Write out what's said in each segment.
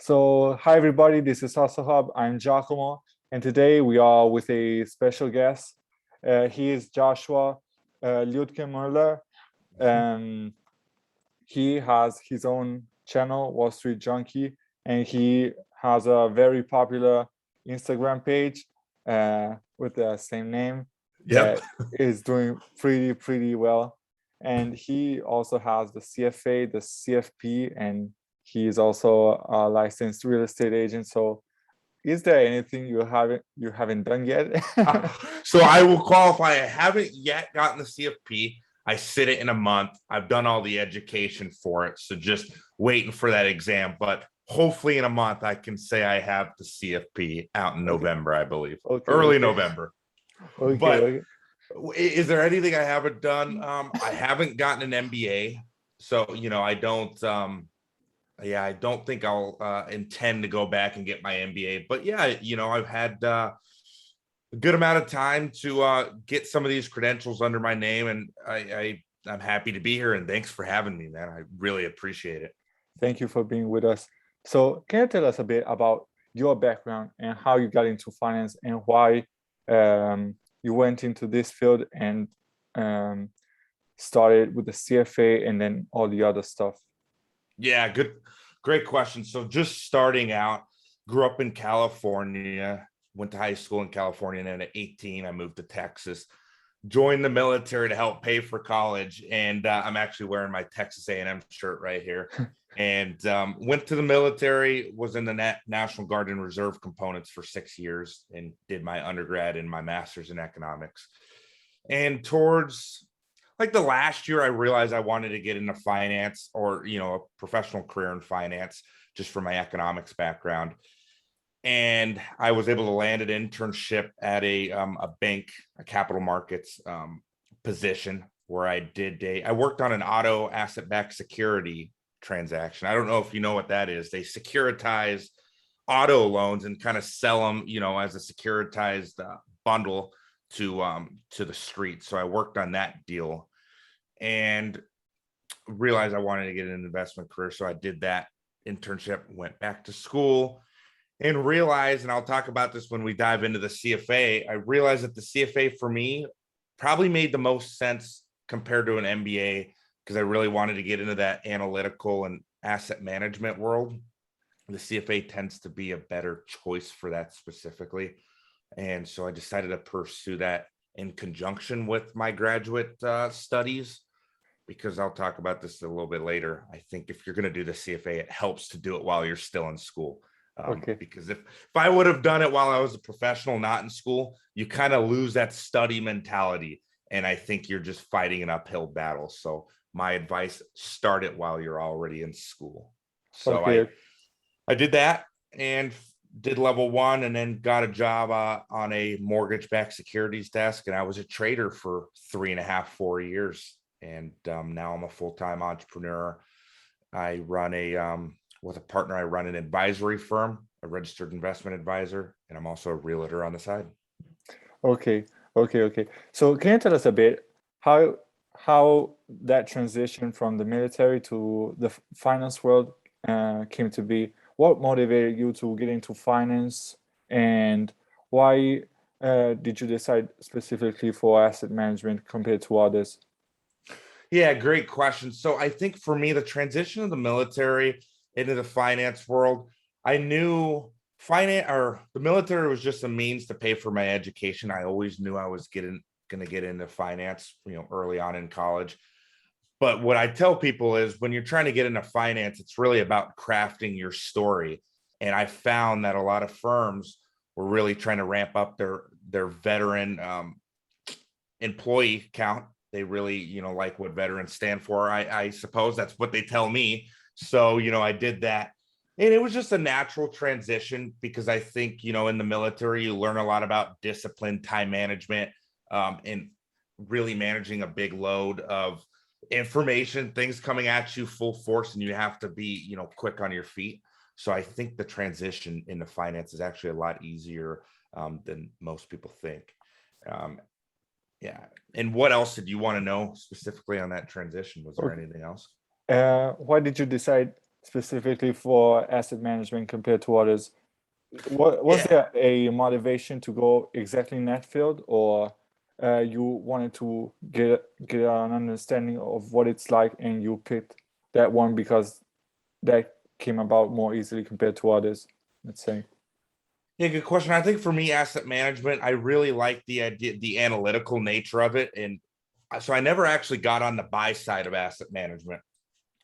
So, hi everybody, this is Hustle Hub. I'm Giacomo, and today we are with a special guest. He is Joshua Lutkemuller, and he has his own channel, Wall Street Junkie, and he has a very popular Instagram page with the same name Yep. that is doing pretty well. And he also has the CFA, the CFP, and he is also a licensed real estate agent. So, is there anything you haven't done yet? So I will qualify. I haven't yet gotten the CFP. I sit it in a month. I've done all the education for it. So just waiting for that exam. But hopefully in a month, I can say I have the CFP out in November, I believe. Early November. But is there anything I haven't done? I haven't gotten an MBA. So, I don't. I don't think I'll intend to go back and get my MBA. But yeah, I've had a good amount of time to get some of these credentials under my name, and I'm happy to be here. And thanks for having me, man. I really appreciate it. Thank you for being with us. So, can you tell us a bit about your background and how you got into finance and why you went into this field and started with the CFA and then all the other stuff? Yeah, great question. So just starting out, grew up in California, went to high school in California, and then at 18, I moved to Texas, joined the military to help pay for college. And I'm actually wearing my Texas A&M shirt right here. And went to the military, was in the National Guard and Reserve components for 6 years, and did my undergrad and my master's in economics. And towards like the last year, I realized I wanted to get into finance or, a professional career in finance just for my economics background. And I was able to land an internship at a bank, a capital markets position where I worked on an auto asset-backed security transaction. I don't know if you know what that is. They securitize auto loans and kind of sell them, as a securitized bundle to the street. So I worked on that deal and realized I wanted to get an investment career. So I did that internship, went back to school, and realized, and I'll talk about this when we dive into the CFA, I realized that the CFA for me probably made the most sense compared to an MBA because I really wanted to get into that analytical and asset management world. The CFA tends to be a better choice for that specifically. And so I decided to pursue that in conjunction with my graduate studies, because I'll talk about this a little bit later. I think if you're going to do the CFA, it helps to do it while you're still in school. Because if I would have done it while I was a professional, not in school, you kind of lose that study mentality. And I think you're just fighting an uphill battle. So my advice, start it while you're already in school. So I did that and did level 1, and then got a job on a mortgage-backed securities desk. And I was a trader for 3.5, 4 years. And now I'm a full-time entrepreneur. I run with a partner, I run an advisory firm, a registered investment advisor, and I'm also a realtor on the side. Okay. So can you tell us a bit how that transition from the military to the finance world came to be? What motivated you to get into finance, and why did you decide specifically for asset management compared to others? Yeah, great question. So I think for me, the transition of the military into the finance world, I knew the military was just a means to pay for my education. I always knew I was going to get into finance, early on in college. But what I tell people is when you're trying to get into finance, it's really about crafting your story. And I found that a lot of firms were really trying to ramp up their veteran employee count. They really, like what veterans stand for. I suppose that's what they tell me. So, I did that. And it was just a natural transition because I think, in the military, you learn a lot about discipline, time management, and really managing a big load of information, things coming at you full force, and you have to be, quick on your feet. So I think the transition into finance is actually a lot easier than most people think. Yeah. And what else did you want to know specifically on that transition? Was there anything else? Why did you decide specifically for asset management compared to others? Was Yeah. there a motivation to go exactly in that field, or you wanted to get an understanding of what it's like and you picked that one because that came about more easily compared to others, let's say? Yeah, good question. I think for me, asset management, I really like the idea, the analytical nature of it. And so I never actually got on the buy side of asset management.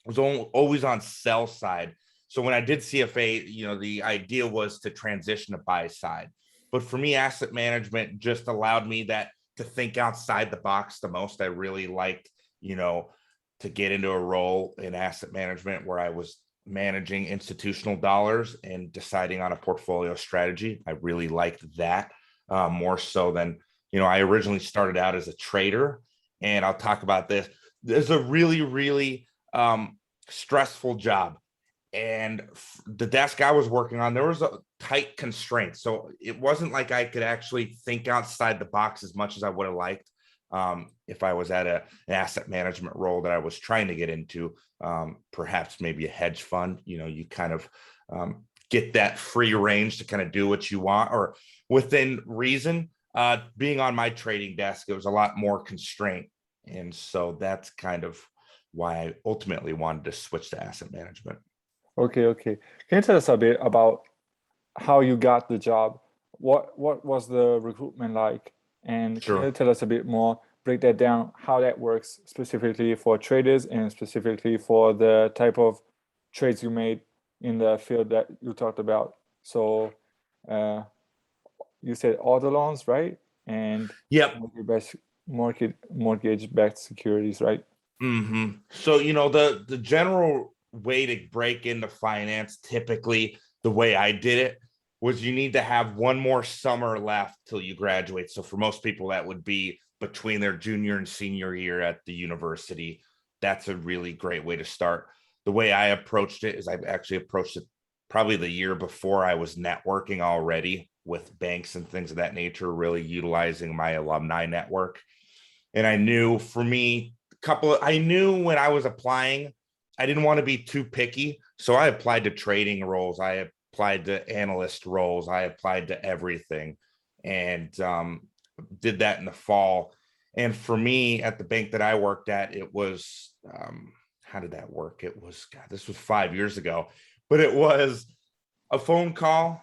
I was always on sell side. So when I did CFA, the idea was to transition to buy side. But for me, asset management just allowed me to think outside the box the most. I really liked, to get into a role in asset management where I was managing institutional dollars and deciding on a portfolio strategy. I really liked that more so than, I originally started out as a trader. And I'll talk about this. There's a really, really stressful job. And the desk I was working on, there was a tight constraint. So it wasn't like I could actually think outside the box as much as I would have liked if I was at an asset management role that I was trying to get into, perhaps maybe a hedge fund. You kind of get that free range to kind of do what you want, or within reason. Being on my trading desk, it was a lot more constraint. And so that's kind of why I ultimately wanted to switch to asset management. Okay. Can you tell us a bit about how you got the job? What was the recruitment like? And can Sure. you tell us a bit more, break that down, how that works specifically for traders and specifically for the type of trades you made in the field that you talked about? So you said auto loans, right? And Yep. mortgage-backed securities, right? So, the general way to break into finance, typically the way I did it was you need to have one more summer left till you graduate. So for most people, that would be between their junior and senior year at the university. That's a really great way to start. The way I approached it is I actually approached it probably the year before. I was networking already with banks and things of that nature, really utilizing my alumni network. And I knew for me, I knew when I was applying, I didn't want to be too picky. So I applied to trading roles. I applied to analyst roles. I applied to everything and did that in the fall. And for me at the bank that I worked at, it was, how did that work? It was, God, this was 5 years ago, but it was a phone call.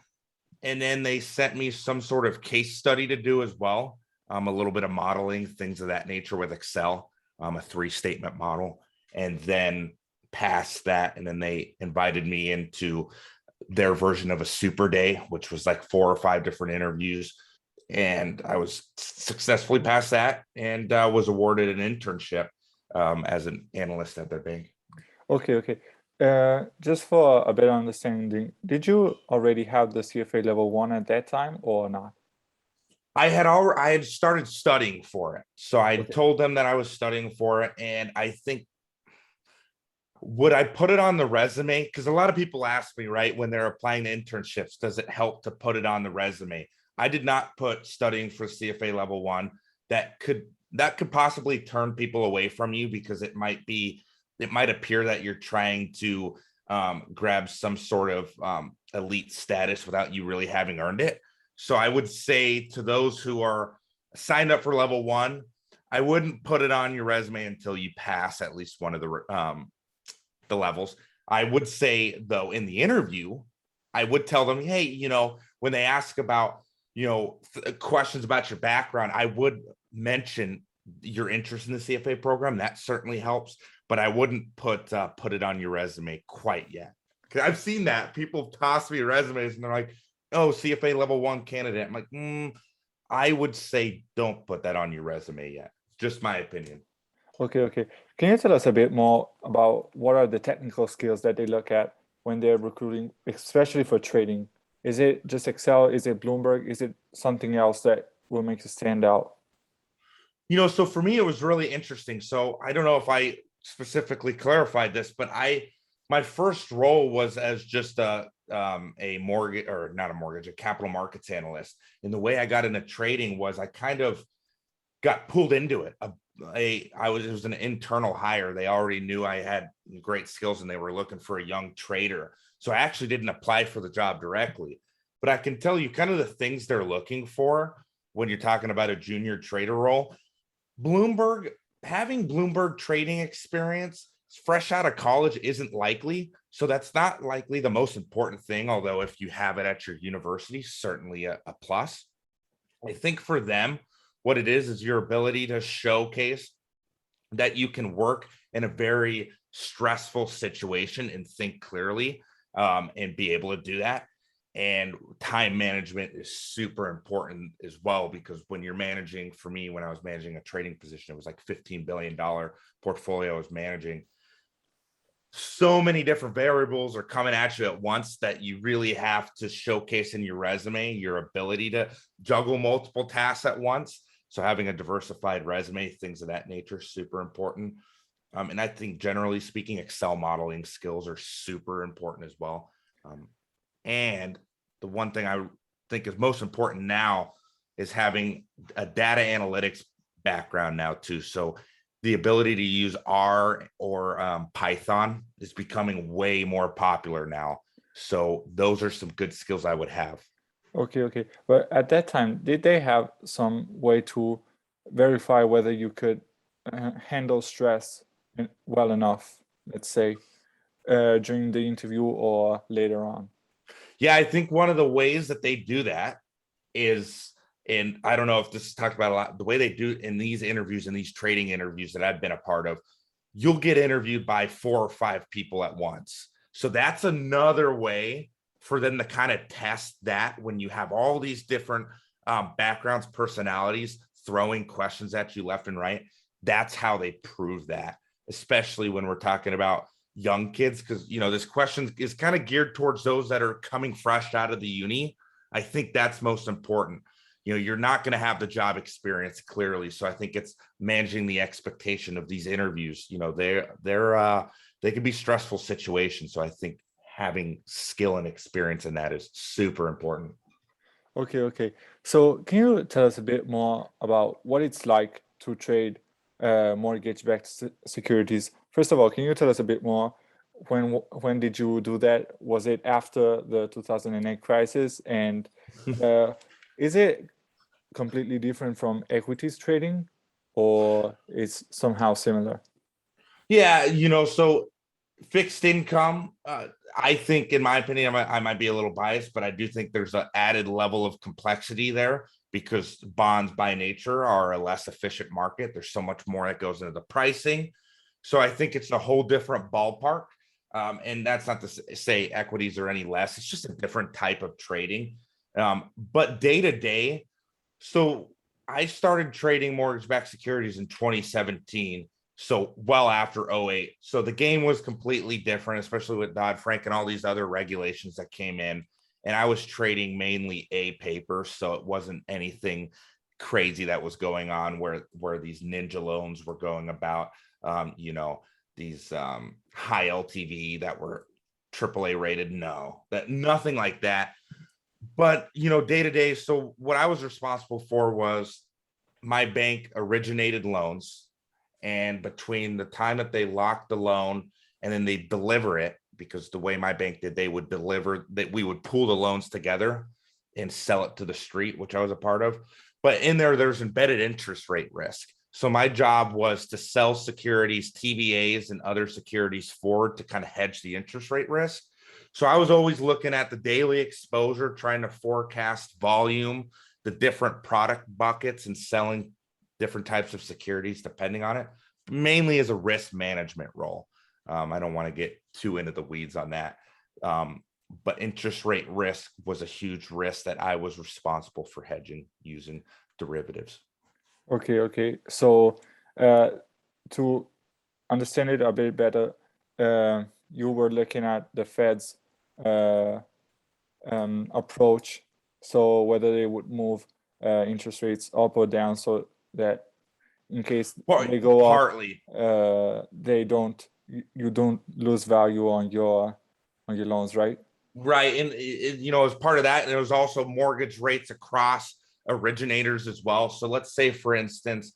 And then they sent me some sort of case study to do as well. A little bit of modeling, things of that nature with Excel, a 3-statement model, and then past that. And then they invited me into their version of a super day, which was like 4 or 5 different interviews. And I was successfully past that and was awarded an internship as an analyst at their bank. Okay. Just for a better understanding, did you already have the CFA level 1 at that time or not? I had started studying for it. So I Okay. told them that I was studying for it. And I think, would I put it on the resume? Because a lot of people ask me, right, when they're applying to internships, does it help to put it on the resume? I did not put studying for CFA level 1. That could possibly turn people away from you because it might appear that you're trying to grab some sort of elite status without you really having earned it. So I would say to those who are signed up for level 1, I wouldn't put it on your resume until you pass at least one of the levels. I would say, though, in the interview, I would tell them, hey, when they ask about, questions about your background, I would mention your interest in the CFA program. That certainly helps, but I wouldn't put it on your resume quite yet. Because I've seen that people toss me resumes and they're like, oh, CFA level 1 candidate. I'm like, I would say don't put that on your resume yet. Just my opinion. Okay. Can you tell us a bit more about what are the technical skills that they look at when they're recruiting, especially for trading? Is it just Excel? Is it Bloomberg? Is it something else that will make you stand out? So for me, it was really interesting. So I don't know if I specifically clarified this, but my first role was as just a mortgage, or not a mortgage, a capital markets analyst. And the way I got into trading was I kind of got pulled into it. it was an internal hire. They already knew I had great skills and they were looking for a young trader. So I actually didn't apply for the job directly, but I can tell you kind of the things they're looking for when you're talking about a junior trader role. Having Bloomberg trading experience fresh out of college isn't likely. So that's not likely the most important thing. Although if you have it at your university, certainly a plus. I think for them, what it is your ability to showcase that you can work in a very stressful situation and think clearly, and be able to do that. And time management is super important as well, because when you're managing, for me, when I was managing a trading position, it was like $15 billion portfolio I was managing. So many different variables are coming at you at once that you really have to showcase in your resume your ability to juggle multiple tasks at once. So having a diversified resume, things of that nature, super important. And I think generally speaking, Excel modeling skills are super important as well. And the one thing I think is most important now is having a data analytics background now too. So the ability to use R or Python is becoming way more popular now. So those are some good skills I would have. Okay. But at that time, did they have some way to verify whether you could handle stress well enough, let's say, during the interview or later on? Yeah, I think one of the ways that they do that is, and I don't know if this is talked about a lot, the way they do in these interviews, in these trading interviews that I've been a part of, you'll get interviewed by 4 or 5 people at once. So that's another way for them to kind of test that when you have all these different backgrounds, personalities throwing questions at you left and right. That's how they prove that, especially when we're talking about young kids, because this question is kind of geared towards those that are coming fresh out of the uni. I think that's most important. You're not going to have the job experience clearly. So I think it's managing the expectation of these interviews. They can be stressful situations. So I think having skill and experience in that is super important. Okay. So can you tell us a bit more about what it's like to trade mortgage-backed securities? First of all, can you tell us a bit more? When did you do that? Was it after the 2008 crisis? And is it completely different from equities trading, or it's somehow similar? Yeah, so fixed income, I think, in my opinion, I might be a little biased, but I do think there's an added level of complexity there because bonds by nature are a less efficient market. There's so much more that goes into the pricing. So I think it's a whole different ballpark. And that's not to say equities are any less. It's just a different type of trading. But day to day, so I started trading mortgage-backed securities in 2017. So well after 08. So the game was completely different, especially with Dodd-Frank and all these other regulations that came in. And I was trading mainly A paper. So it wasn't anything crazy that was going on where these ninja loans were going about, these high LTV that were AAA rated. No, nothing like that. But, day to day. So what I was responsible for was my bank originated loans. And between the time that they locked the loan and then they deliver it, because the way my bank did, they would deliver that, we would pool the loans together and sell it to the street, which I was a part of. But in there's embedded interest rate risk. So my job was to sell securities, TBAs, and other securities forward to kind of hedge the interest rate risk. So I was always looking at the daily exposure, trying to forecast volume, the different product buckets, and selling different types of securities depending on it, mainly as a risk management role. I don't want to get too into the weeds on that. But interest rate risk was a huge risk that I was responsible for hedging using derivatives. Okay. So to understand it a bit better, you were looking at the Fed's approach, so whether they would move interest rates up or down, so that in case they go partly up, you don't lose value on your loans, right? Right. And as part of that, there was also mortgage rates across originators as well. So let's say, for instance,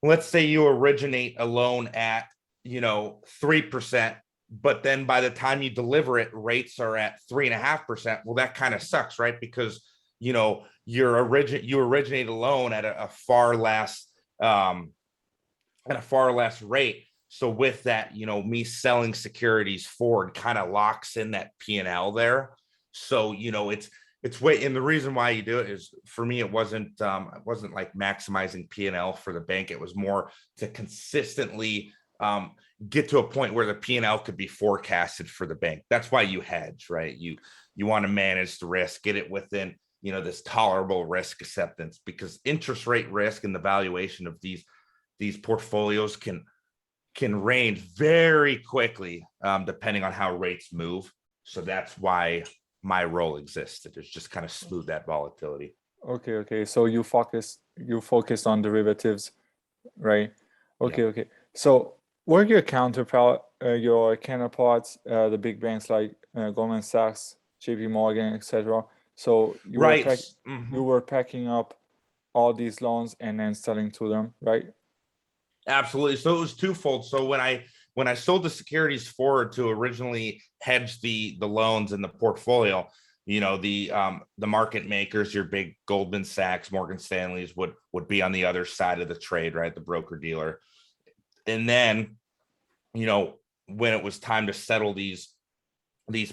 let's say you originate a loan at, 3%, but then by the time you deliver it, rates are at 3.5%. Well, that kind of sucks, right? Because, you originate a loan at a far less, rate. So with that, me selling securities forward kind of locks in that P&L there. So, it's way, and the reason why you do it is, for me, it wasn't like maximizing P&L for the bank. It was more to consistently get to a point where the P&L could be forecasted for the bank. That's why you hedge, right? You want to manage the risk, get it within, this tolerable risk acceptance, because interest rate risk and the valuation of these portfolios can range very quickly, depending on how rates move. So that's why my role existed, is just kind of smooth that volatility. Okay. So you focus on derivatives, right? Yeah. Okay. So were your counterparts, the big banks like Goldman Sachs, JP Morgan, etc. So Right. you were packing up all these loans and then selling to them, right? Absolutely. So it was twofold. So when I sold the securities forward to originally hedge the loans in the portfolio, the market makers, your big Goldman Sachs, Morgan Stanleys would be on the other side of the trade, right? The broker dealer. And then, when it was time to settle these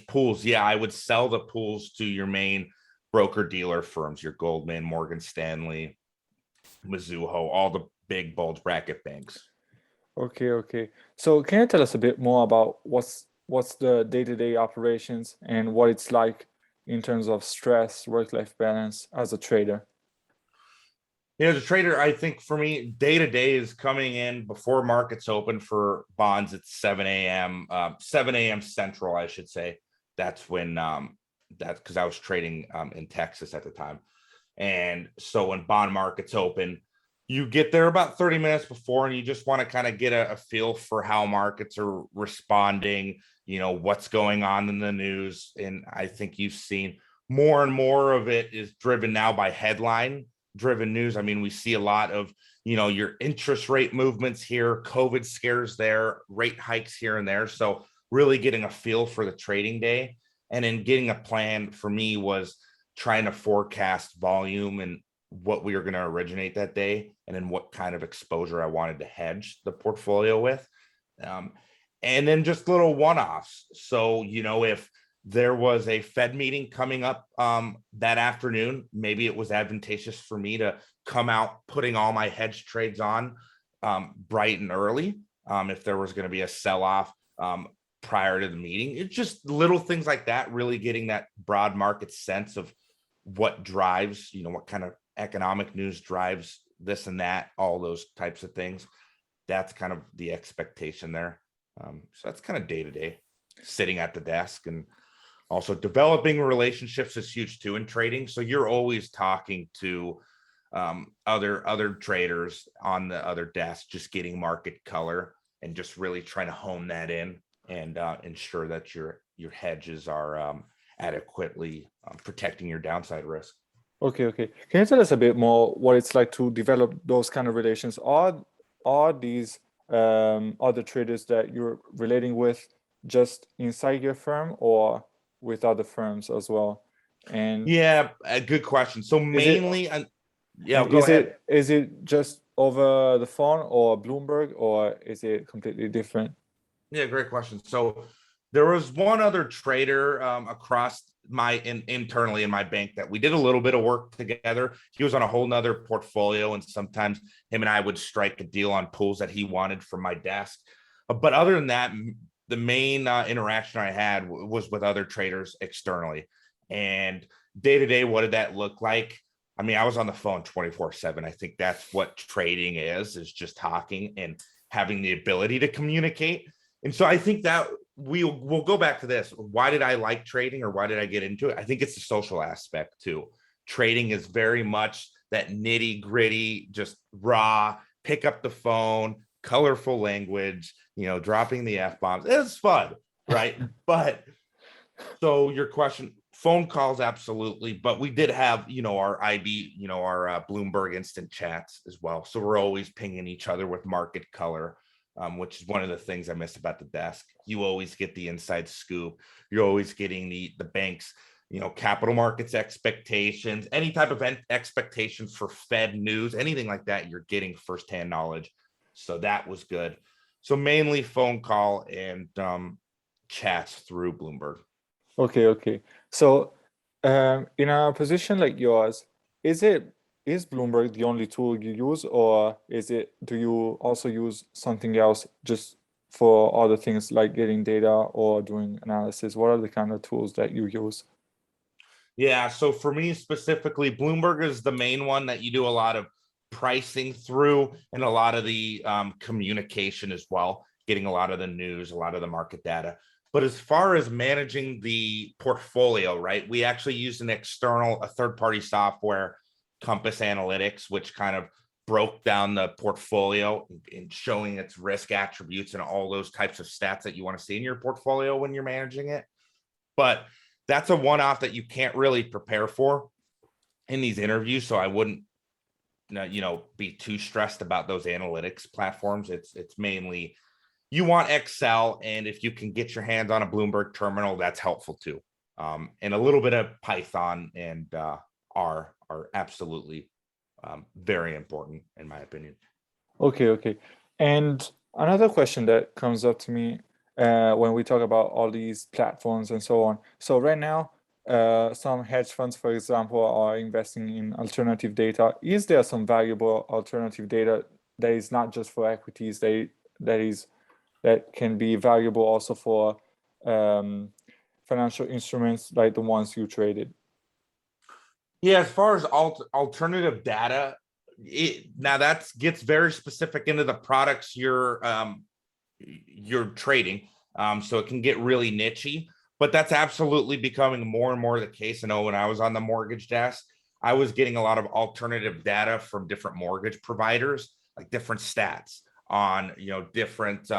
pools, yeah, I would sell the pools to your main broker dealer firms, your Goldman, Morgan Stanley, Mizuho, all the big bulge bracket banks. Okay. So can you tell us a bit more about what's the day-to-day operations and what it's like in terms of stress, work-life balance as a trader? As a trader, I think for me, day to day is coming in before markets open. For bonds, it's 7 a.m. 7 a.m. Central, I should say. That's when that's because I was trading in Texas at the time. And so when bond markets open, you get there about 30 minutes before, and you just want to kind of get a feel for how markets are responding, what's going on in the news. And I think you've seen more and more of it is driven now by headline driven news. I mean, we see a lot of, your interest rate movements here, COVID scares there, rate hikes here and there. So really getting a feel for the trading day, and then getting a plan for me was trying to forecast volume and what we were going to originate that day, and then what kind of exposure I wanted to hedge the portfolio with. And then just little one-offs. So, if there was a Fed meeting coming up that afternoon, maybe it was advantageous for me to come out putting all my hedge trades on bright and early. If there was going to be a sell-off prior to the meeting, it's just little things like that, really getting that broad market sense of what drives, what kind of economic news drives this and that, all those types of things. That's kind of the expectation there. So that's kind of day to day, sitting at the desk. And also developing relationships is huge too in trading. So you're always talking to other traders on the other desk, just getting market color and just really trying to hone that in and ensure that your hedges are adequately protecting your downside risk. Okay. Can you tell us a bit more what it's like to develop those kind of relations? Are these other traders that you're relating with just inside your firm or with other firms as well? And Yeah, a good question. So mainly, go ahead. Is it just over the phone or Bloomberg, or is it completely different? Yeah, great question. So there was one other trader across internally in my bank that we did a little bit of work together. He was on a whole nother portfolio, and sometimes him and I would strike a deal on pools that he wanted from my desk. But other than that, the main interaction I had was with other traders externally. And day to day, what did that look like? I mean, I was on the phone 24/7. I think that's what trading is just talking and having the ability to communicate. And so I think that we'll go back to this. Why did I like trading, or why did I get into it? I think it's the social aspect too. Trading is very much that nitty gritty, just raw, pick up the phone, colorful language, dropping the F-bombs. It's fun, right? But so your question, Phone calls, absolutely. But we did have, our IB, our Bloomberg instant chats as well. So we're always pinging each other with market color, which is one of the things I miss about the desk. You always get the inside scoop. You're always getting the banks, capital markets expectations, any type of expectations for Fed news, anything like that, you're getting firsthand knowledge. So that was good. So mainly phone call and chats through Bloomberg. Okay. So, in a position like yours, is Bloomberg the only tool you use, or do you also use something else just for other things like getting data or doing analysis? What are the kind of tools that you use? Yeah, so for me specifically, Bloomberg is the main one that you do a lot of pricing through and a lot of the communication as well, getting a lot of the news, a lot of the market data. But as far as managing the portfolio, right, we actually use a third-party software, Compass Analytics, which kind of broke down the portfolio and showing its risk attributes and all those types of stats that you want to see in your portfolio when you're managing it. But that's a one-off that you can't really prepare for in these interviews. So I wouldn't, be too stressed about those analytics platforms. It's mainly you want Excel, and if you can get your hands on a Bloomberg terminal, that's helpful too. And a little bit of Python and R are absolutely very important in my opinion. Okay. And another question that comes up to me when we talk about all these platforms and so on. So right now, some hedge funds, for example, are investing in alternative data. Is there some valuable alternative data that is not just for equities, that can be valuable also for financial instruments like the ones you traded? Yeah, as far as alternative data, now that gets very specific into the products you're trading. So it can get really nichey, but that's absolutely becoming more and more the case. I know when I was on the mortgage desk, I was getting a lot of alternative data from different mortgage providers, like different stats on, different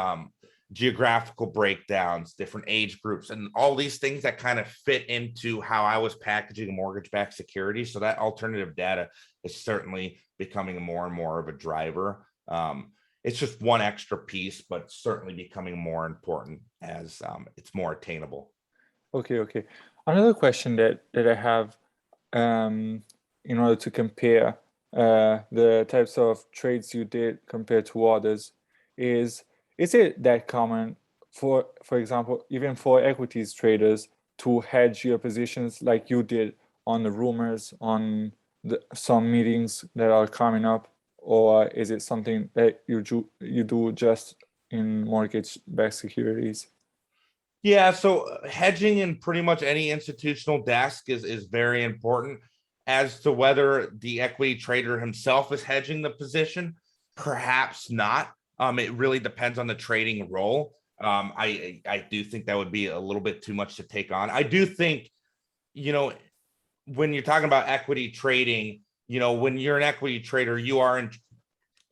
geographical breakdowns, different age groups, and all these things that kind of fit into how I was packaging mortgage-backed securities. So that alternative data is certainly becoming more and more of a driver. It's just one extra piece, but certainly becoming more important as it's more attainable. Okay. Another question that I have in order to compare the types of trades you did compared to others is it that common for example, even for equities traders to hedge your positions like you did on the rumors on some meetings that are coming up, or is it something that you do just in mortgage-backed securities? Yeah, so hedging in pretty much any institutional desk is very important. As to whether the equity trader himself is hedging the position, perhaps not. It really depends on the trading role. I do think that would be a little bit too much to take on. I do think, when you're talking about equity trading, when you're an equity trader, you are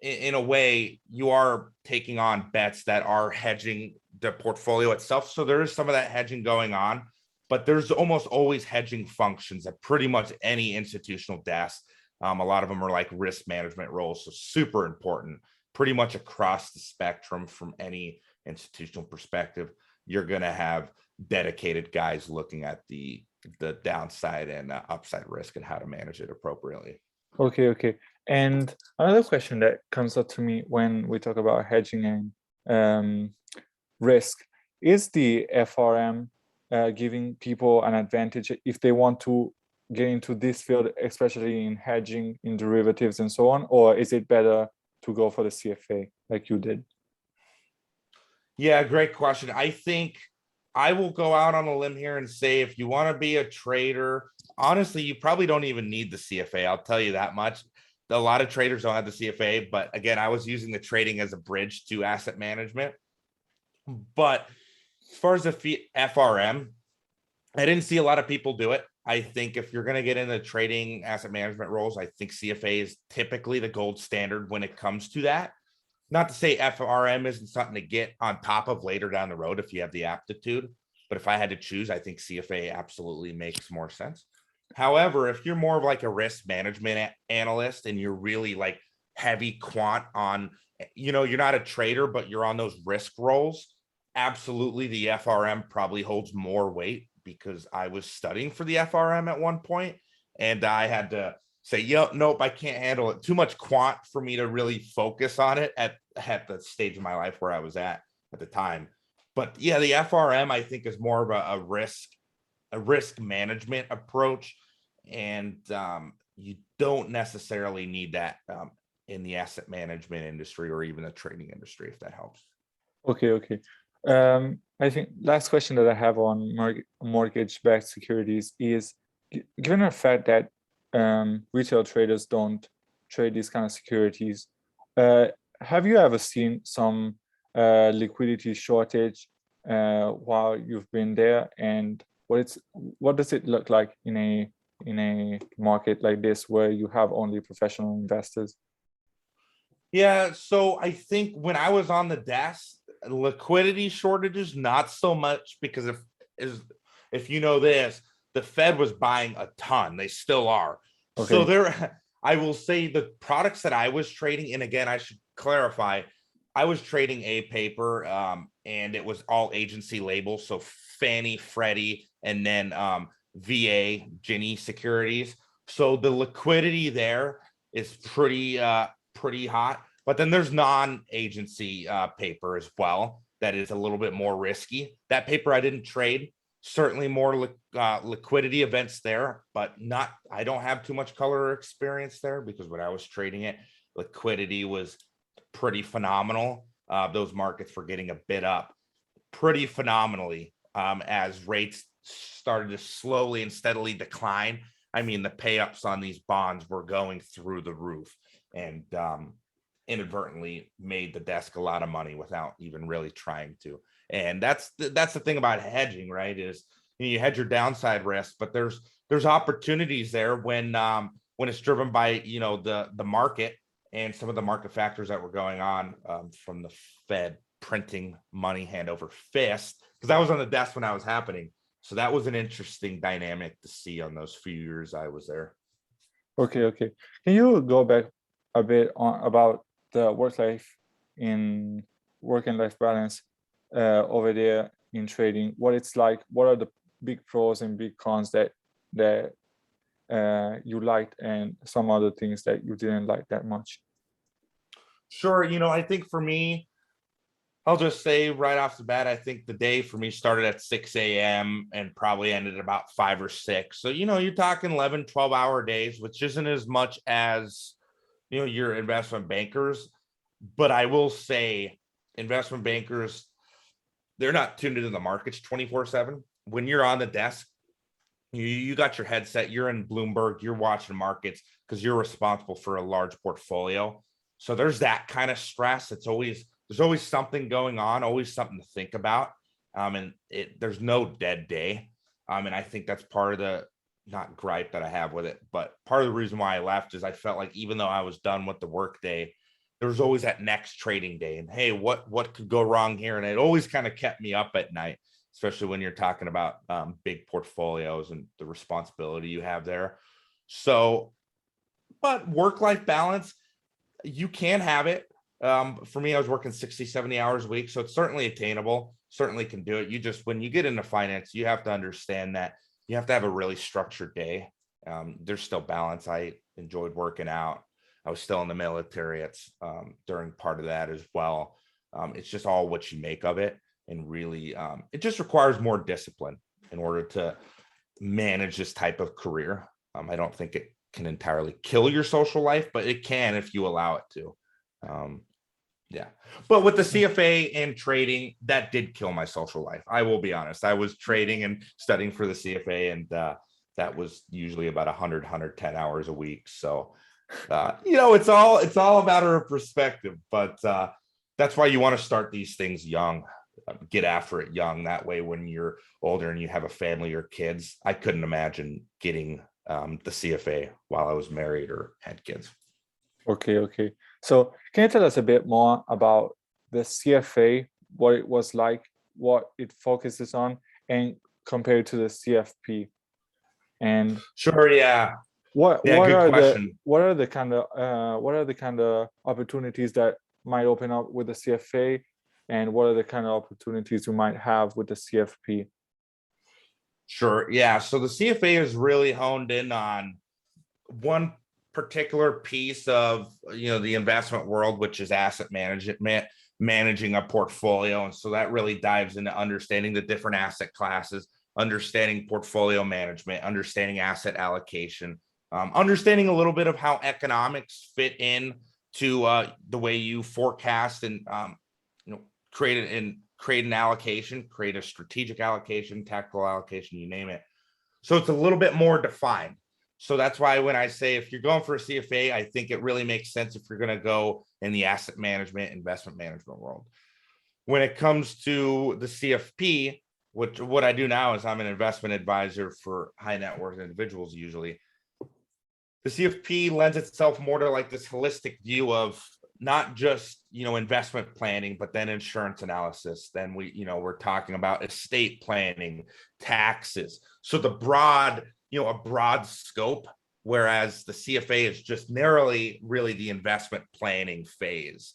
in a way, you are taking on bets that are hedging the portfolio itself. So there is some of that hedging going on, but there's almost always hedging functions at pretty much any institutional desk. A lot of them are like risk management roles. So super important, pretty much across the spectrum from any institutional perspective. You're going to have dedicated guys looking at the downside and upside risk and how to manage it appropriately. Okay. And another question that comes up to me when we talk about hedging and risk is the FRM giving people an advantage if they want to get into this field, especially in hedging, in derivatives and so on, or is it better to go for the CFA like you did? Yeah, great question. I think I will go out on a limb here and say if you want to be a trader, honestly, you probably don't even need the CFA. I'll tell you that much. A lot of traders don't have the CFA, but again, I was using the trading as a bridge to asset management. But as far as the FRM, I didn't see a lot of people do it. I think if you're going to get into trading asset management roles, I think CFA is typically the gold standard when it comes to that. Not to say FRM isn't something to get on top of later down the road if you have the aptitude, But if I had to choose, I think CFA absolutely makes more sense. However, if you're more of like a risk management analyst and you're really like heavy quant on, you're not a trader, but you're on those risk roles, absolutely the FRM probably holds more weight, because I was studying for the FRM at one point and I had to say, nope, I can't handle it. Too much quant for me to really focus on it at the stage of my life where I was at the time. But yeah, the FRM I think is more of a risk management approach, and you don't necessarily need that in the asset management industry or even the trading industry, if that helps. Okay. I think last question that I have on mortgage-backed securities is, given the fact that retail traders don't trade these kind of securities, have you ever seen some liquidity shortage while you've been there, and what does it look like in a market like this where you have only professional investors? Yeah, so I think when I was on the desk, liquidity shortages, not so much, because if you know this, the Fed was buying a ton. They still are. So Okay. I will say the products that I was trading, and again, I should clarify, I was trading a paper, and it was all agency labels, so Fannie, Freddie, and then VA, Ginnie securities. So the liquidity there is pretty hot. But then there's non-agency paper as well that is a little bit more risky. That paper I didn't trade. Certainly more liquidity events there, but I don't have too much color experience there, because when I was trading it, liquidity was pretty phenomenal. Those markets were getting a bid up pretty phenomenally as rates started to slowly and steadily decline. I mean, the pay-ups on these bonds were going through the roof, and inadvertently made the desk a lot of money without even really trying to. And that's the thing about hedging, right? Is you hedge your downside risk, but there's opportunities there when it's driven by the market and some of the market factors that were going on from the Fed printing money hand over fist. Because I was on the desk when that was happening, so that was an interesting dynamic to see on those few years I was there. Okay. Can you go back a bit on about the work and life balance over there in trading? What it's like? What are the big pros and big cons that you liked, and some other things that you didn't like that much? Sure. I think for me, I'll just say right off the bat, I think the day for me started at 6 a.m. and probably ended at about 5 or 6. So, you're talking 11, 12-hour days, which isn't as much as, your investment bankers. But I will say investment bankers, they're not tuned into the markets 24/7. When you're on the desk, you got your headset, you're in Bloomberg, you're watching markets because you're responsible for a large portfolio. So there's that kind of stress. There's always something going on, always something to think about. And there's no dead day. And I think that's part of the, not gripe that I have with it, but part of the reason why I left is I felt like even though I was done with the work day, there was always that next trading day. And hey, what could go wrong here? And it always kind of kept me up at night, especially when you're talking about big portfolios and the responsibility you have there. So, but work-life balance, you can have it. For me, I was working 60, 70 hours a week. So it's certainly attainable, certainly can do it. When you get into finance, you have to understand that you have to have a really structured day. There's still balance. I enjoyed working out. I was still in the military during part of that as well. It's just all what you make of it. And really, it just requires more discipline in order to manage this type of career. I don't think it can entirely kill your social life, but it can if you allow it to. Yeah. But with the CFA and trading, that did kill my social life. I will be honest. I was trading and studying for the CFA, and that was usually about 100, 110 hours a week. So, it's all a matter of perspective, but that's why you want to start these things young, get after it young. That way, when you're older and you have a family or kids, I couldn't imagine getting the CFA while I was married or had kids. Okay. So can you tell us a bit more about the CFA, what it was like, what it focuses on, and compared to the CFP? And Sure, yeah. what Yeah, what good are question. the kind of opportunities that might open up with the CFA, and what are the kind of opportunities you might have with the CFP? Sure. Yeah. So the CFA is really honed in on one particular piece of the investment world, which is asset management, managing a portfolio. And so that really dives into understanding the different asset classes, understanding portfolio management, understanding asset allocation, understanding a little bit of how economics fit in to the way you forecast and create an allocation, create a strategic allocation, tactical allocation, you name it. So it's a little bit more defined. So that's why when I say if you're going for a CFA, I think it really makes sense if you're going to go in the asset management, investment management world. When it comes to the CFP, what I do now is I'm an investment advisor for high net worth individuals usually. The CFP lends itself more to like this holistic view of not just investment planning, but then insurance analysis. Then we're talking about estate planning, taxes. So the broad, a broad scope, whereas the CFA is just narrowly really the investment planning phase,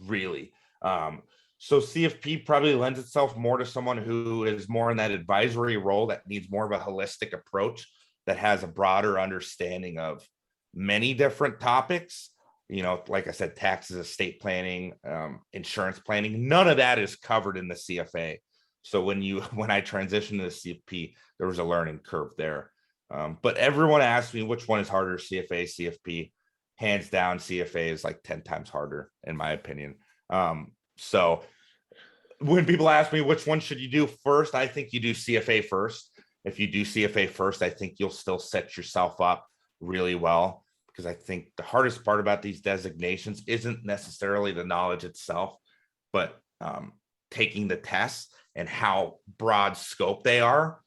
really. So CFP probably lends itself more to someone who is more in that advisory role that needs more of a holistic approach, that has a broader understanding of many different topics. Like I said, taxes, estate planning, insurance planning, none of that is covered in the CFA. So when I transitioned to the CFP, there was a learning curve there. But everyone asks me which one is harder, CFA, CFP. Hands down, CFA is like 10 times harder, in my opinion. So when people ask me which one should you do first, I think you do CFA first. If you do CFA first, I think you'll still set yourself up really well, because I think the hardest part about these designations isn't necessarily the knowledge itself, but taking the tests and how broad scope they are,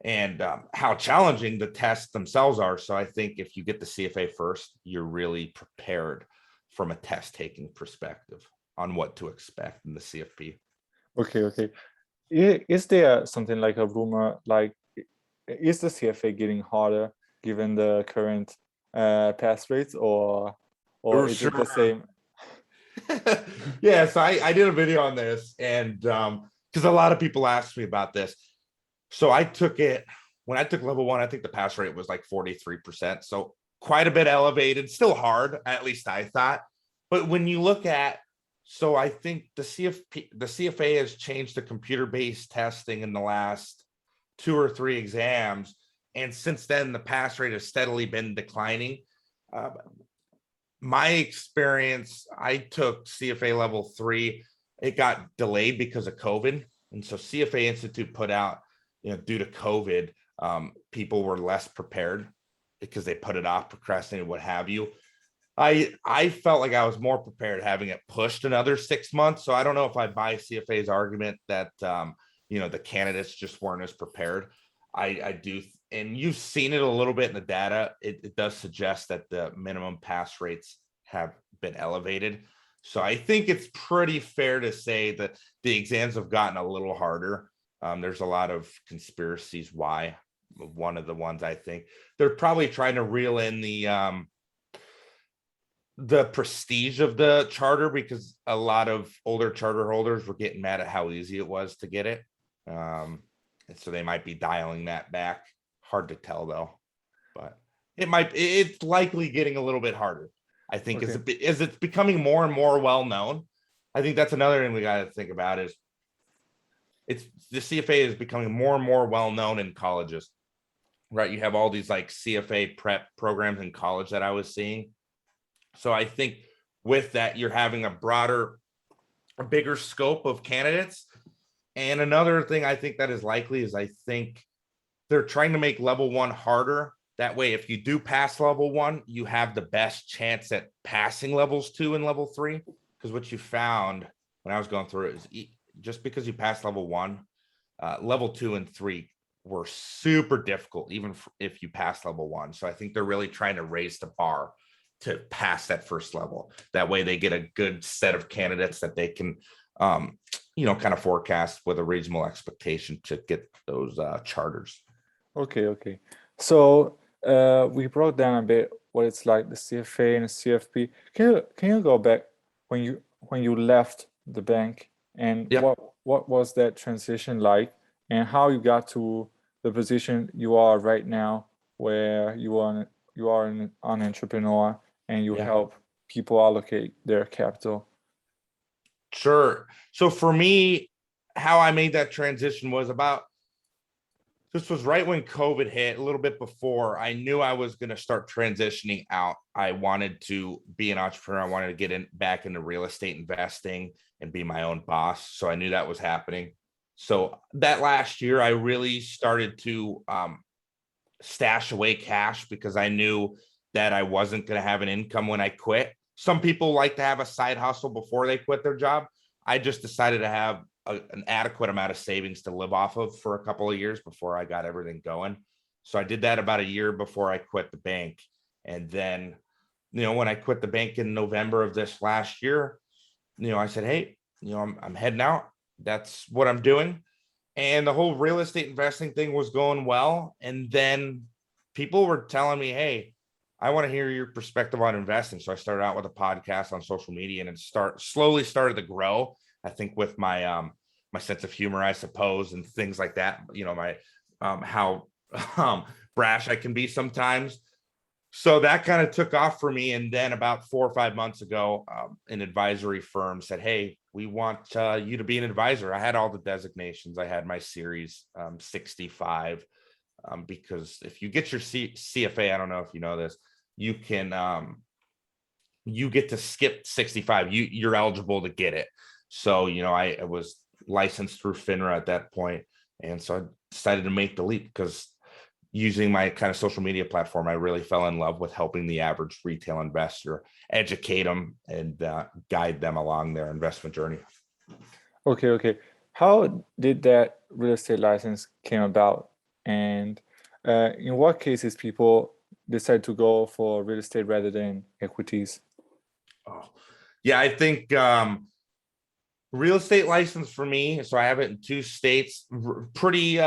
and how challenging the tests themselves are. So I think if you get the CFA first, you're really prepared from a test taking perspective on what to expect in the CFP. Okay. Is there something like a rumor, like is the CFA getting harder given the current pass rates, or is it the same? Yeah, so I did a video on this, and because a lot of people asked me about this. So I took it when I took level 1, I think the pass rate was like 43%. So quite a bit elevated, still hard, at least I thought. But when you look at, so I think the CFA has changed the computer-based testing in the last 2 or 3 exams. And since then, the pass rate has steadily been declining. My experience, I took CFA level 3. It got delayed because of COVID. And so CFA Institute put out, due to COVID, people were less prepared because they put it off, procrastinated, what have you. I felt like I was more prepared having it pushed another 6 months. So I don't know if I buy CFA's argument that, the candidates just weren't as prepared. I do. And you've seen it a little bit in the data. It does suggest that the minimum pass rates have been elevated. So I think it's pretty fair to say that the exams have gotten a little harder. There's a lot of conspiracies why. One of the ones, I think they're probably trying to reel in the prestige of the charter, because a lot of older charter holders were getting mad at how easy it was to get it. And so they might be dialing that back. Hard to tell though, but it's likely getting a little bit harder. I think as it's becoming more and more well known. I think that's another thing we got to think about is the CFA is becoming more and more well known in colleges, right? You have all these like CFA prep programs in college that I was seeing. So I think with that, you're having a bigger scope of candidates. And another thing I think that is likely is I think they're trying to make level 1 harder. That way, if you do pass level 1, you have the best chance at passing levels 2 and level 3. Because what you found when I was going through it is just because you pass level 1, level 2 and 3 were super difficult, even if you pass level 1. So I think they're really trying to raise the bar to pass that first level. That way they get a good set of candidates that they can kind of forecast with a reasonable expectation to get those charters. Okay. So we broke down a bit what it's like, the CFA and the CFP. Can you go back when you left the bank, and Yep. what was that transition like, and how you got to the position you are right now, where you are an entrepreneur and you Yeah. help people allocate their capital? Sure. So for me, how I made that transition was this was right when COVID hit, a little bit before. I knew I was going to start transitioning out. I wanted to be an entrepreneur. I wanted to get back into real estate investing and be my own boss. So I knew that was happening. So that last year, I really started to stash away cash because I knew that I wasn't going to have an income when I quit. Some people like to have a side hustle before they quit their job. I just decided to have an adequate amount of savings to live off of for a couple of years before I got everything going. So I did that about a year before I quit the bank. And then, when I quit the bank in November of this last year, I said, hey, I'm heading out. That's what I'm doing. And the whole real estate investing thing was going well. And then people were telling me, hey, I want to hear your perspective on investing. So I started out with a podcast on social media, and it slowly started to grow. I think with my my sense of humor, I suppose, and things like that. My how brash I can be sometimes. So that kind of took off for me. And then about 4 or 5 months ago, an advisory firm said, hey, we want you to be an advisor. I had all the designations. I had my series 65, because if you get your CFA, I don't know if you know this, you can you get to skip 65. You're eligible to get it. So, I was licensed through FINRA at that point. And so I decided to make the leap because using my kind of social media platform, I really fell in love with helping the average retail investor, educate them and guide them along their investment journey. Okay. How did that real estate license came about? And in what cases people decide to go for real estate rather than equities? Oh, yeah, I think real estate license for me. So I have it in 2 states. Pretty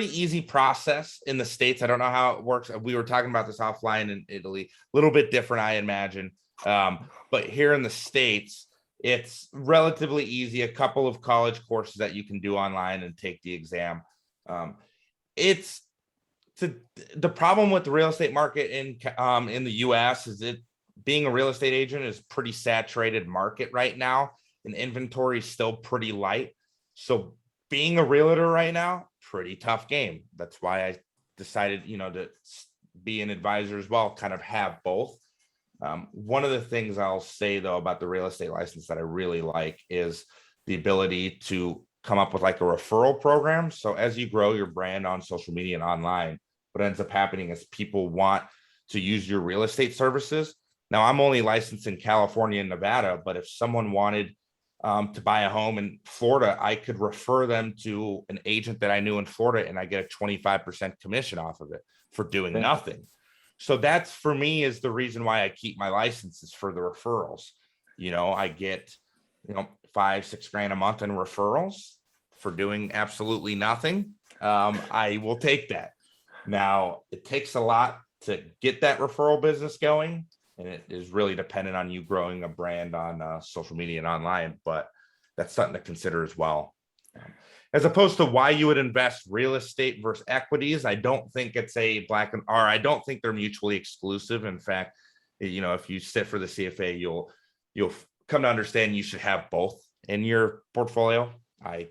easy process in the States. I don't know how it works. We were talking about this offline in Italy, a little bit different, I imagine. But here in the States, it's relatively easy. A couple of college courses that you can do online and take the exam. It's the problem with the real estate market in the US is being a real estate agent is pretty saturated market right now, and inventory is still pretty light. So being a realtor right now, pretty tough game. That's why I decided, to be an advisor as well, kind of have both. One of the things I'll say though about the real estate license that I really like is the ability to come up with like a referral program. So as you grow your brand on social media and online, what ends up happening is people want to use your real estate services. Now I'm only licensed in California and Nevada, but if someone wanted to buy a home in Florida, I could refer them to an agent that I knew in Florida, and I get a 25% commission off of it for doing Okay. nothing. So that's for me is the reason why I keep my licenses for the referrals. I get, 5-6 grand a month in referrals for doing absolutely nothing. I will take that. Now it takes a lot to get that referral business going, and it is really dependent on you growing a brand on social media and online, but that's something to consider as well. As opposed to why you would invest real estate versus equities, I don't think it's a black and or I don't think they're mutually exclusive. In fact, if you sit for the CFA, you'll come to understand you should have both in your portfolio. I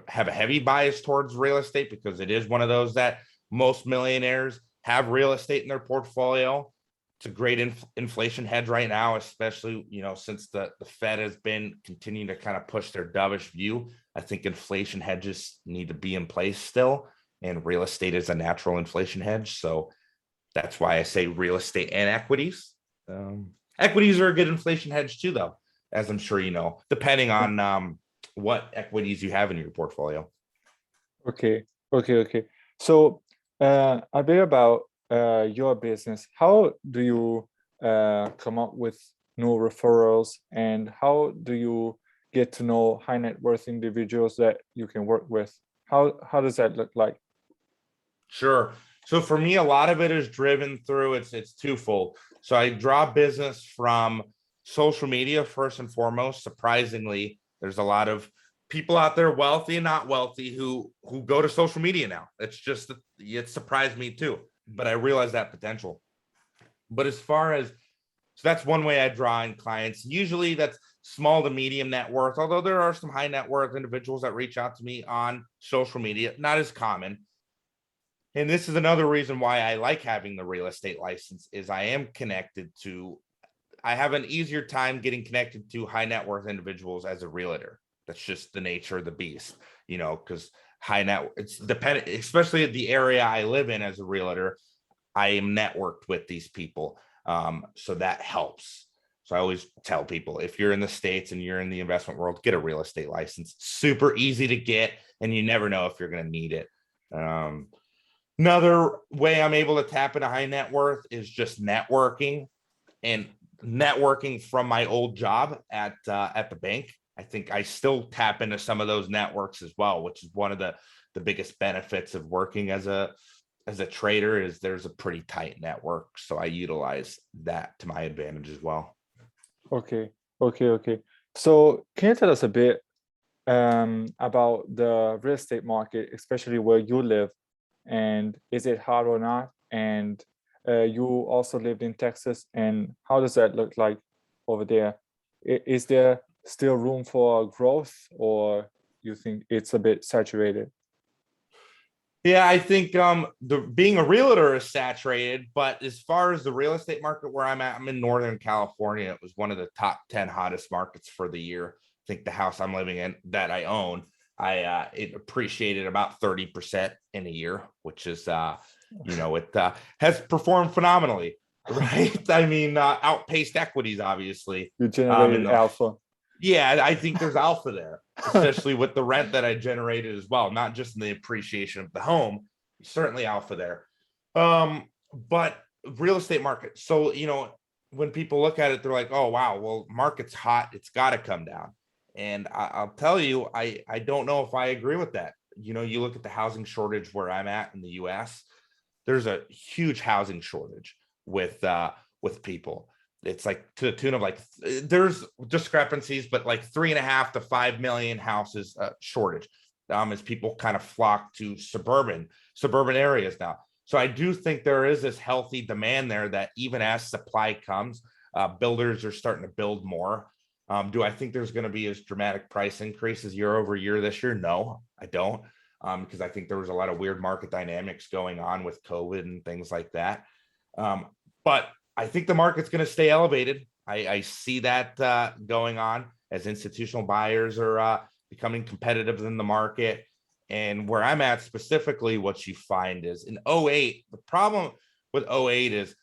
have a heavy bias towards real estate because it is one of those that most millionaires have real estate in their portfolio. It's a great inflation hedge right now, especially, since the Fed has been continuing to kind of push their dovish view. I think inflation hedges need to be in place still, and real estate is a natural inflation hedge. So that's why I say real estate and equities. Equities are a good inflation hedge too, though, as I'm sure you know, depending on what equities you have in your portfolio. Okay. So a bit about your business. How do you come up with new referrals, and how do you get to know high net worth individuals that you can work with? How does that look like? Sure. So for me, a lot of it is driven through it's twofold. So I draw business from social media first and foremost. Surprisingly, there's a lot of people out there, wealthy and not wealthy, who go to social media now. It surprised me too, but I realized that potential. But as far as so that's one way I draw in clients. Usually that's small to medium net worth, although there are some high net worth individuals that reach out to me on social media, not as common. And this is another reason why I like having the real estate license is I have an easier time getting connected to high net worth individuals as a realtor. That's just the nature of the beast, because it's dependent, especially the area I live in as a realtor. I am networked with these people. So that helps. So I always tell people, if you're in the States and you're in the investment world, get a real estate license. Super easy to get, and you never know if you're going to need it. Another way I'm able to tap into high net worth is just networking from my old job at the bank. I think I still tap into some of those networks as well, which is one of the biggest benefits of working as a trader is there's a pretty tight network. So I utilize that to my advantage as well. Okay. So can you tell us a bit about the real estate market, especially where you live, and is it hard or not? And you also lived in Texas, and how does that look like over there? Is there still room for growth, or you think it's a bit saturated? Yeah, I think being a realtor is saturated, but as far as the real estate market where I'm at, I'm in Northern California. It was one of the top 10 hottest markets for the year. I think the house I'm living in that I own, it appreciated about 30% in a year, which is it has performed phenomenally, right? I mean, outpaced equities, obviously. You generated alpha. Yeah, I think there's alpha there, especially with the rent that I generated as well, not just in the appreciation of the home, certainly alpha there. But real estate market. So, when people look at it, they're like, oh, wow, well, market's hot. It's got to come down. And I'll tell you, I don't know if I agree with that. You look at the housing shortage where I'm at in the US, there's a huge housing shortage with people. It's like to the tune of there's discrepancies, but like 3.5 to 5 million houses shortage as people kind of flock to suburban areas now. So I do think there is this healthy demand there that even as supply comes, builders are starting to build more. Do I think there's going to be as dramatic price increases year over year this year? No, I don't, because I think there was a lot of weird market dynamics going on with COVID and things like that. But I think the market's going to stay elevated. I see that going on as institutional buyers are becoming competitive in the market. And where I'm at specifically, what you find is in 08, the problem with 08 is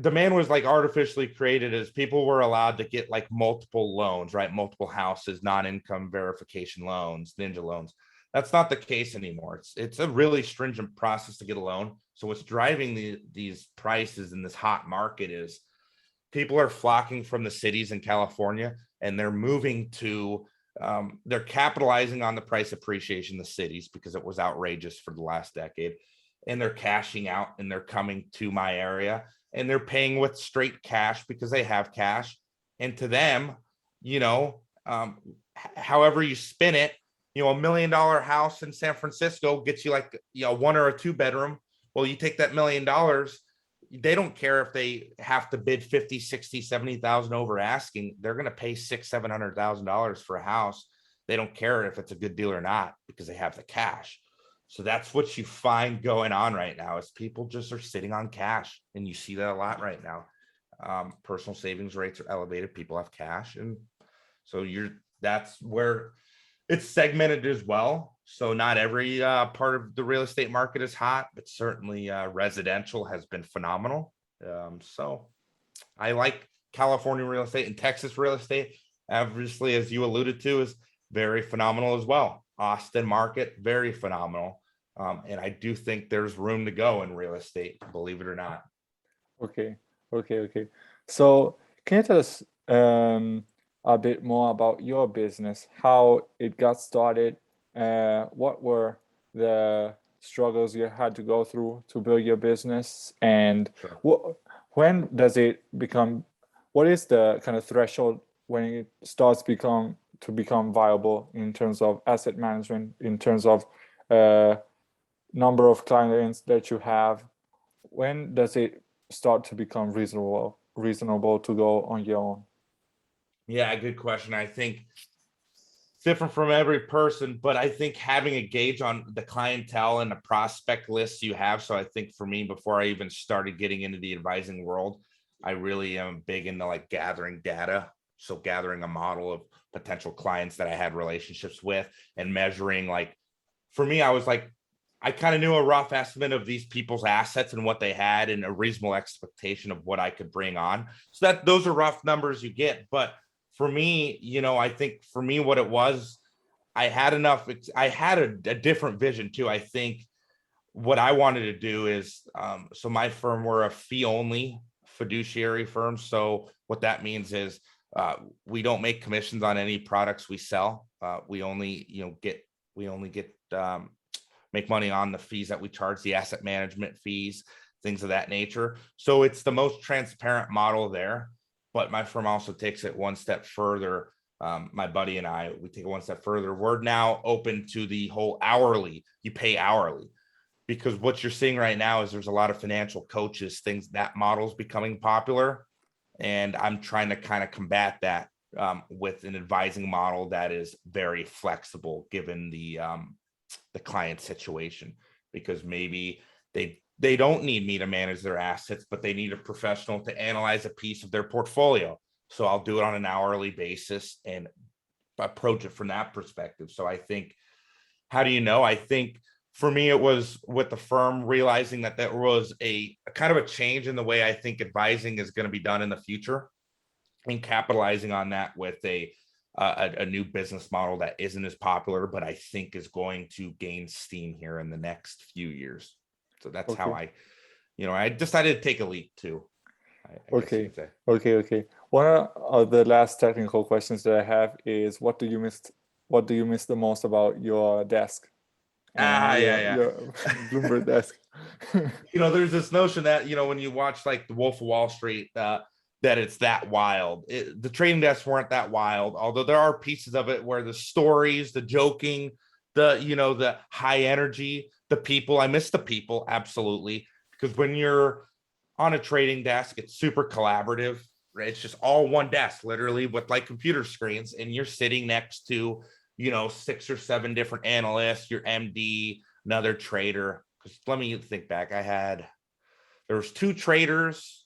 demand was artificially created as people were allowed to get multiple loans, right? Multiple houses, non-income verification loans, ninja loans. That's not the case anymore. It's a really stringent process to get a loan. So what's driving these prices in this hot market is people are flocking from the cities in California, and they're moving to they're capitalizing on the price appreciation in the cities because it was outrageous for the last decade, and they're cashing out and they're coming to my area and they're paying with straight cash because they have cash. And to them, however you spin it, $1 million house in San Francisco gets you one or a 2-bedroom. Well, you take that $1 million, they don't care if they have to bid 50, 60, 70,000 over asking. They're going to pay $600,000-$700,000 for a house. They don't care if it's a good deal or not because they have the cash. So that's what you find going on right now is people just are sitting on cash. And you see that a lot right now. Personal savings rates are elevated. People have cash. And so that's where it's segmented as well. So not every part of the real estate market is hot, but certainly residential has been phenomenal. So I like California real estate, and Texas real estate, obviously, as you alluded to, is very phenomenal as well. Austin market, very phenomenal. And I do think there's room to go in real estate, believe it or not. Okay. So can you tell us a bit more about your business, how it got started, what were the struggles you had to go through to build your business, and Sure. when does it become, what is the kind of threshold when it starts become viable in terms of asset management, in terms of number of clients that you have? When does it start to become reasonable to go on your own? Yeah, good question. I think different from every person, but I think having a gauge on the clientele and the prospect list you have. So I think for me, before I even started getting into the advising world, I really am big into like gathering data. So gathering a model of potential clients that I had relationships with and measuring, like, for me, I was like, I kind of knew a rough estimate of these people's assets and what they had and a reasonable expectation of what I could bring on. So that those are rough numbers you get. But for me, I think for me, what it was, I had a different vision too. I think what I wanted to do is, so my firm, we're a fee only fiduciary firm. So what that means is, we don't make commissions on any products we sell. We only, make money on the fees that we charge, the asset management fees, things of that nature. So it's the most transparent model there. But my firm also takes it one step further. My buddy and I, we take it one step further. We're now open to the whole hourly. You pay hourly, because what you're seeing right now is there's a lot of financial coaches, things, that model's becoming popular. And I'm trying to kind of combat that with an advising model that is very flexible given the client situation, because maybe they don't need me to manage their assets, but they need a professional to analyze a piece of their portfolio. So I'll do it on an hourly basis and approach it from that perspective. So I think, how do you know? I think for me, it was with the firm realizing that there was a kind of a change in the way I think advising is going to be done in the future, and capitalizing on that with a new business model that isn't as popular, but I think is going to gain steam here in the next few years. So that's how Okay. I decided to take a leap too. I guess you Okay. could say. Okay. One of the last technical questions that I have is, what do you miss the most about your desk and Yeah. your Bloomberg desk? There's this notion that, when you watch like the Wolf of Wall Street, that it's that wild. The trading desks weren't that wild, although there are pieces of it where the stories, the joking, the high energy, the people. I miss the people, absolutely, because when you're on a trading desk, it's super collaborative, right? It's just all one desk, literally, with like computer screens, and you're sitting next to, 6 or 7 different analysts, your MD, another trader. Because let me think back. There was 2 traders,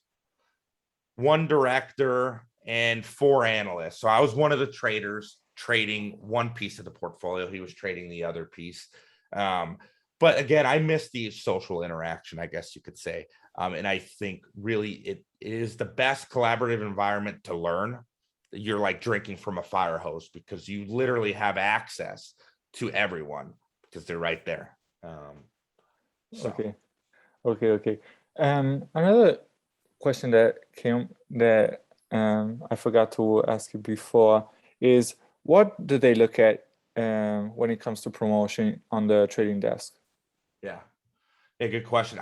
1 director, and 4 analysts. So I was one of the traders trading one piece of the portfolio. He was trading the other piece. But again, I miss the social interaction, I guess you could say. And I think really it is the best collaborative environment to learn. You're like drinking from a fire hose, because you literally have access to everyone because they're right there. So Okay. Okay. Another question that I forgot to ask you before is, what do they look at when it comes to promotion on the trading desk? yeah, good question.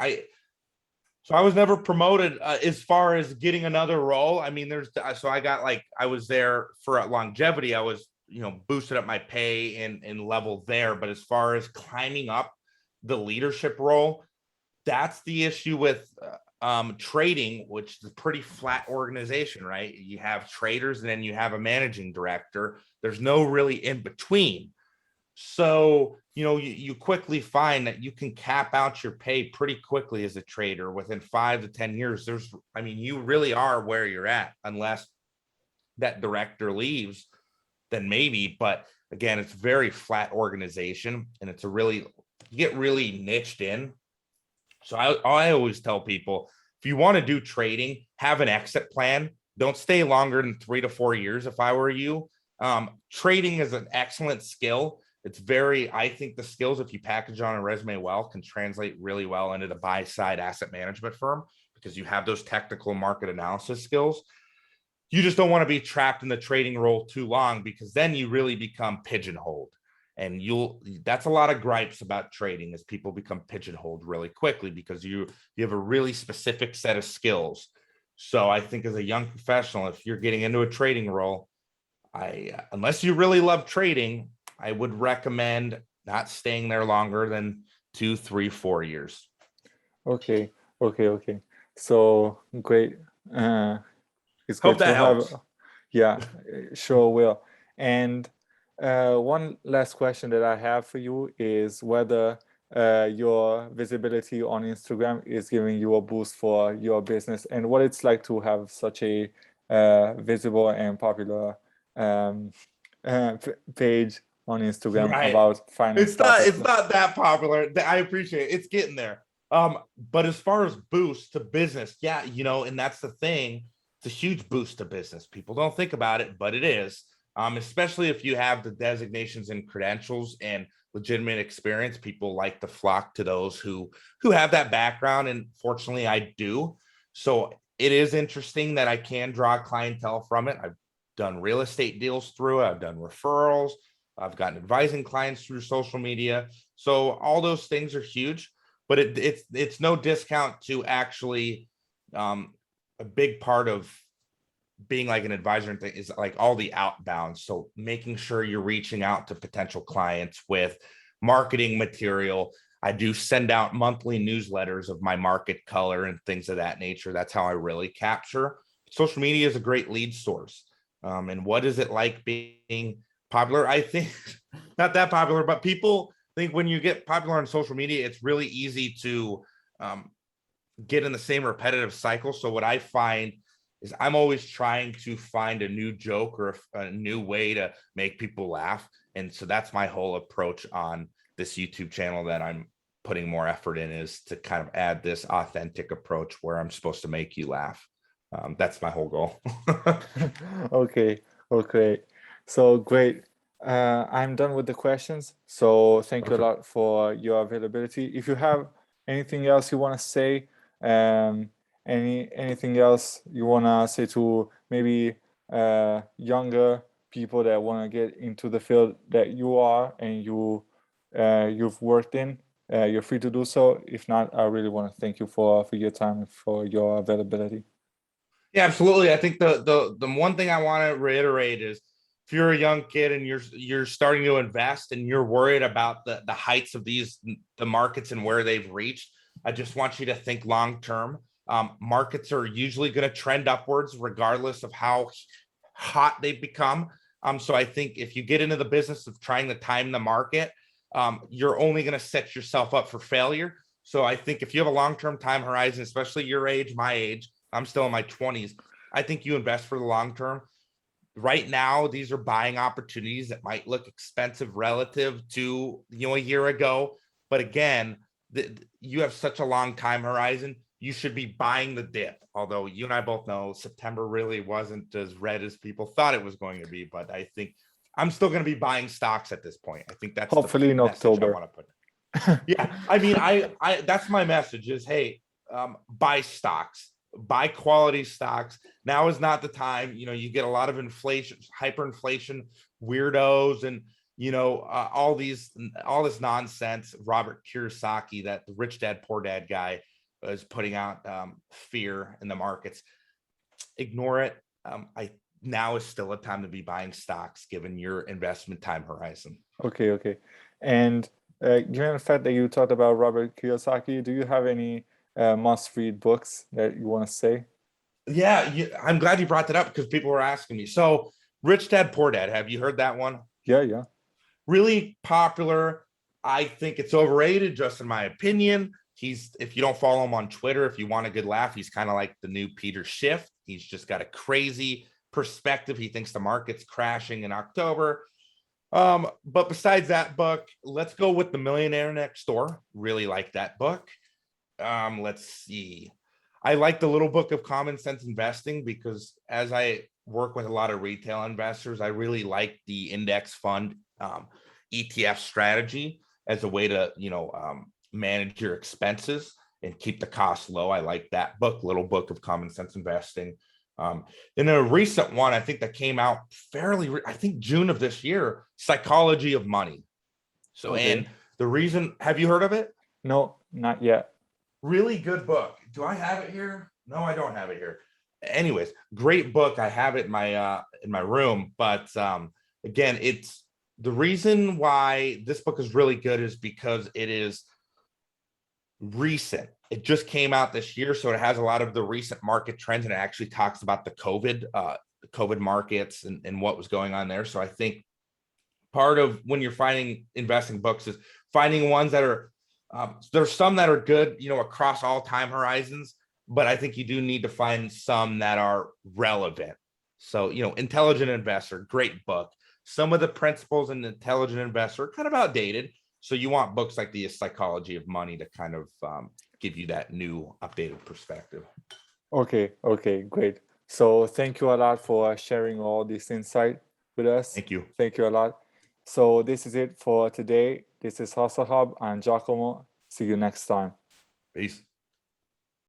So I was never promoted as far as getting another role. I mean, I was there for longevity. I was, boosted up my pay and level there. But as far as climbing up the leadership role, that's the issue with trading, which is a pretty flat organization, right? You have traders and then you have a managing director. There's no really in between. So, you quickly find that you can cap out your pay pretty quickly as a trader within 5 to 10 years. You really are where you're at, unless that director leaves, then maybe. But again, it's a very flat organization, and you get really niched in. So I always tell people, if you want to do trading, have an exit plan. Don't stay longer than 3 to 4 years. If I were you, trading is an excellent skill. I think the skills, if you package on a resume well, can translate really well into the buy side asset management firm, because you have those technical market analysis skills. you just don't want to be trapped in the trading role too long, because then you really become pigeonholed. And that's a lot of gripes about trading, is people become pigeonholed really quickly because you have a really specific set of skills. So I think as a young professional, if you're getting into a trading role, unless you really love trading, I would recommend not staying there longer than 2, 3, 4 years. Okay. So great. It's Hope great to that have. helps. Yeah, sure will. And one last question that I have for you is whether your visibility on Instagram is giving you a boost for your business, and what it's like to have such a visible and popular page on Instagram Right. about finance topics. It's not that popular. I appreciate it. It's getting there. But as far as boost to business, yeah, and that's the thing. It's a huge boost to business. People don't think about it, but it is. Especially if you have the designations and credentials and legitimate experience. People like to flock to those who have that background, and fortunately I do. So it is interesting that I can draw clientele from it. I've done real estate deals through it. I've done referrals. I've gotten advising clients through social media. So all those things are huge, but it's no discount to actually a big part of being like an advisor and thing is like all the outbound. So making sure you're reaching out to potential clients with marketing material. I do send out monthly newsletters of my market color and things of that nature. That's how I really capture. Social media is a great lead source. And what is it like being popular? I think not that popular, but people think when you get popular on social media, it's really easy to get in the same repetitive cycle. So what I find is I'm always trying to find a new joke or a new way to make people laugh. And so that's my whole approach on this YouTube channel that I'm putting more effort in, is to kind of add this authentic approach where I'm supposed to make you laugh. That's my whole goal. Okay. So great. I'm done with the questions. So thank you a lot for your availability. If you have anything else you want to say, anything else you want to say to maybe younger people that want to get into the field that you are and you've worked in, you're free to do so. If not, I really want to thank you for your time and for your availability. Yeah, absolutely. I think the one thing I want to reiterate is, if you're a young kid and you're starting to invest and you're worried about the heights of the markets and where they've reached, I just want you to think long term. Markets are usually going to trend upwards regardless of how hot they've become. So I think if you get into the business of trying to time the market, you're only going to set yourself up for failure. So I think if you have a long-term time horizon, especially your age, my age, I'm still in my 20s, I think you invest for the long term. Right now, these are buying opportunities that might look expensive relative to a year ago. But again, you have such a long time horizon. You should be buying the dip. Although you and I both know September really wasn't as red as people thought it was going to be. But I think I'm still going to be buying stocks at this point. I think that's hopefully the in message October. I want to put. Yeah, I mean, I that's my message is, hey, buy stocks. Buy quality stocks. Now is not the time. You get a lot of inflation, hyperinflation weirdos, and all this nonsense. Robert Kiyosaki, that the Rich Dad Poor Dad guy, is putting out fear in the markets. Ignore it. Now is still a time to be buying stocks given your investment time horizon. Okay. And given the fact that you talked about Robert Kiyosaki, do you have any must-read books that you want to say? Yeah, I'm glad you brought that up because people were asking me. So, Rich Dad Poor Dad, have you heard that one? Yeah. Really popular. I think it's overrated, just in my opinion. If you don't follow him on Twitter, if you want a good laugh, he's kind of like the new Peter Schiff. He's just got a crazy perspective. He thinks the market's crashing in October. But besides that book, let's go with The Millionaire Next Door. Really like that book. Let's see. I like The Little Book of Common Sense Investing because as I work with a lot of retail investors, I really like the index fund ETF strategy as a way to, manage your expenses and keep the costs low. I like that book, Little Book of Common Sense Investing. In a recent one, I think that came out I think June of this year, Psychology of Money. So, Okay. and the reason, have you heard of it? No, not yet. Really good book. Do I have it here? No, I don't have it here. Anyways, great book. I have it in my room. But again, it's the reason why this book is really good is because it is recent. It just came out this year, so it has a lot of the recent market trends, and it actually talks about the COVID markets and what was going on there. So I think part of when you're finding investing books is finding ones that are there's some that are good, across all time horizons, but I think you do need to find some that are relevant. So, Intelligent Investor, great book. Some of the principles in Intelligent Investor are kind of outdated. So you want books like the Psychology of Money to kind of give you that new updated perspective. Okay, great. So thank you a lot for sharing all this insight with us. Thank you. Thank you a lot. So this is it for today. This is Hustle Hub. I'm Giacomo. See you next time. Peace.